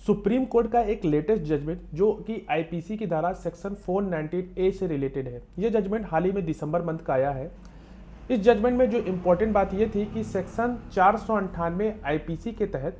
Supreme court का एक latest judgement जो कि आईपीसी की धारा सेक्शन 498A से रिलेटेड है। यह जजमेंट हाल ही में दिसंबर मंथ का आया है। इस जजमेंट में जो इम्पोर्टेंट बात यह थी कि सेक्शन 498 आईपीसी के तहत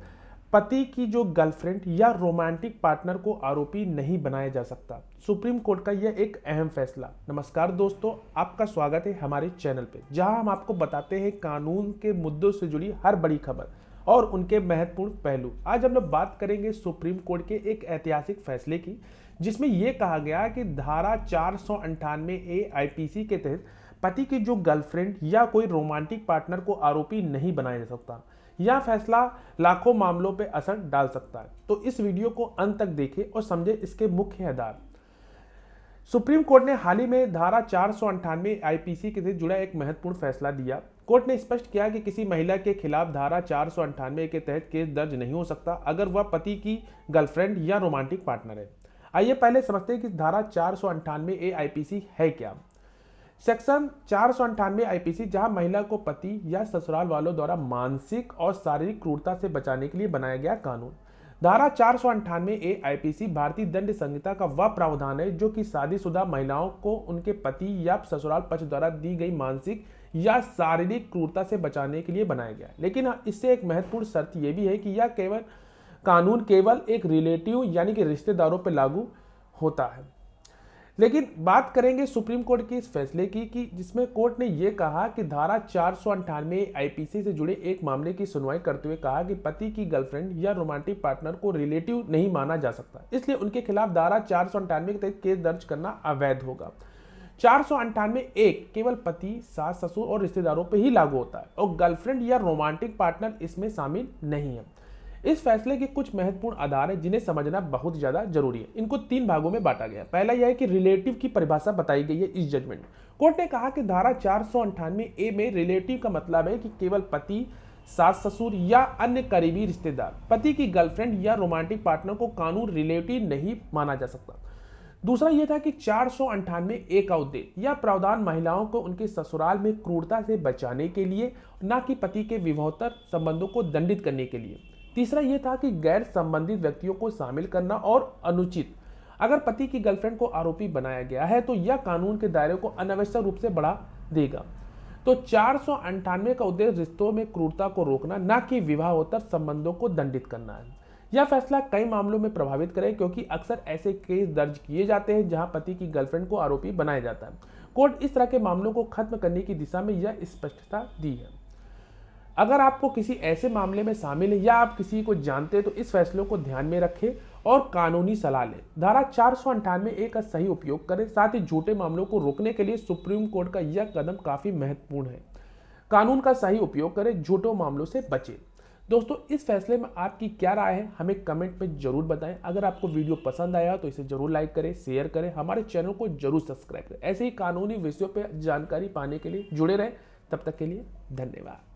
पति की जो गर्लफ्रेंड या रोमांटिक पार्टनर को आरोपी नहीं बनाया जा सकता। सुप्रीम कोर्ट का यह एक अहम फैसला। नमस्कार दोस्तों, आपका स्वागत है हमारे चैनल पे, जहां हम आपको बताते हैं कानून के मुद्दों से जुड़ी हर बड़ी खबर और उनके महत्वपूर्ण पहलू। आज हम लोग बात करेंगे सुप्रीम कोर्ट के एक ऐतिहासिक फैसले की, जिसमें यह कहा गया कि धारा 498A आईपीसी के तहत पति की जो गर्लफ्रेंड या कोई रोमांटिक पार्टनर को आरोपी नहीं बनाया जा सकता। यह फैसला लाखों मामलों पर असर डाल सकता है, तो इस वीडियो को अंत तक देखें और समझे इसके मुख्य आधार। सुप्रीम कोर्ट ने हाल ही में धारा 498 आईपीसी के साथ जुड़ा एक महत्वपूर्ण फैसला दिया। कोर्ट ने स्पष्ट किया कि किसी महिला के खिलाफ धारा 498 के तहत केस दर्ज नहीं हो सकता अगर वह पति की गर्लफ्रेंड या रोमांटिक पार्टनर है। आइए पहले समझते हैं कि धारा 498A आईपीसी है क्या। सेक्शन 498 आईपीसी जहां महिला को पति या ससुराल वालों द्वारा मानसिक और शारीरिक क्रूरता से बचाने के लिए बनाया गया कानून। धारा 498A आईपीसी भारतीय दंड संहिता का वह प्रावधान है जो कि शादीशुदा महिलाओं को उनके पति या ससुराल पक्ष द्वारा दी गई मानसिक या शारीरिक क्रूरता से बचाने के लिए बनाया गया। लेकिन इससे एक महत्वपूर्ण शर्त यह भी है कि यह कानून केवल एक रिलेटिव यानी कि रिश्तेदारों पर लागू होता है। लेकिन बात करेंगे सुप्रीम कोर्ट के इस फैसले की कि जिसमें कोर्ट ने यह कहा कि धारा 498 आईपीसी से जुड़े एक मामले की सुनवाई करते हुए कहा कि पति की गर्लफ्रेंड या रोमांटिक पार्टनर को रिलेटिव नहीं माना जा सकता, इसलिए उनके खिलाफ धारा 498 के तहत केस दर्ज करना अवैध होगा। 498 केवल पति, सास, ससुर और रिश्तेदारों पर ही लागू होता है और गर्लफ्रेंड या रोमांटिक पार्टनर इसमें शामिल नहीं है। इस फैसले के कुछ महत्वपूर्ण आधार हैं जिन्हें समझना बहुत ज्यादा जरूरी है। इनको 3 भागों में बांटा गया है। पहला यह है कि रिलेटिव की परिभाषा बताई गई है इस जजमेंट। कोर्ट ने कहा कि धारा 498A में रिलेटिव का मतलब है कि केवल पति, सास, ससुर या अन्य करीबी रिश्तेदार। पति की गर्लफ्रेंड या रोमांटिक पार्टनर को कानून रिलेटिव नहीं माना जा सकता। दूसरा यह था कि 498A का उद्देश्य यह प्रावधान महिलाओं को उनके ससुराल में क्रूरता से बचाने के लिए, न कि पति के विवाहोत्तर संबंधों को दंडित करने के लिए। तीसरा यह था कि गैर संबंधित व्यक्तियों को शामिल करना और अनुचित। अगर पति की गर्लफ्रेंड को आरोपी बनाया गया है तो यह कानून के दायरे को अनावश्यक रूप से बढ़ा देगा। तो 498 का उद्देश्य रिश्तों में क्रूरता को रोकना, न कि विवाहोत्तर संबंधों को दंडित करना है। यह फैसला कई मामलों में प्रभावित करे क्योंकि अक्सर ऐसे केस दर्ज किए जाते हैं जहां पति की गर्लफ्रेंड को आरोपी बनाया जाता है। कोर्ट इस तरह के मामलों को खत्म करने की दिशा में यह स्पष्टता दी है। अगर आपको किसी ऐसे मामले में शामिल है या आप किसी को जानते हैं तो इस फैसलों को ध्यान में रखें और कानूनी सलाह लें। धारा 498A का सही उपयोग करें। साथ ही झूठे मामलों को रोकने के लिए सुप्रीम कोर्ट का यह कदम काफी महत्वपूर्ण है। कानून का सही उपयोग करें, झूठे मामलों से बचें। दोस्तों, इस फैसले में आपकी क्या राय है हमें कमेंट में जरूर बताएं। अगर आपको वीडियो पसंद आया तो इसे जरूर लाइक करें, शेयर करें, हमारे चैनल को जरूर सब्सक्राइब करें। ऐसे ही कानूनी विषयों पर जानकारी पाने के लिए जुड़े रहें। तब तक के लिए धन्यवाद।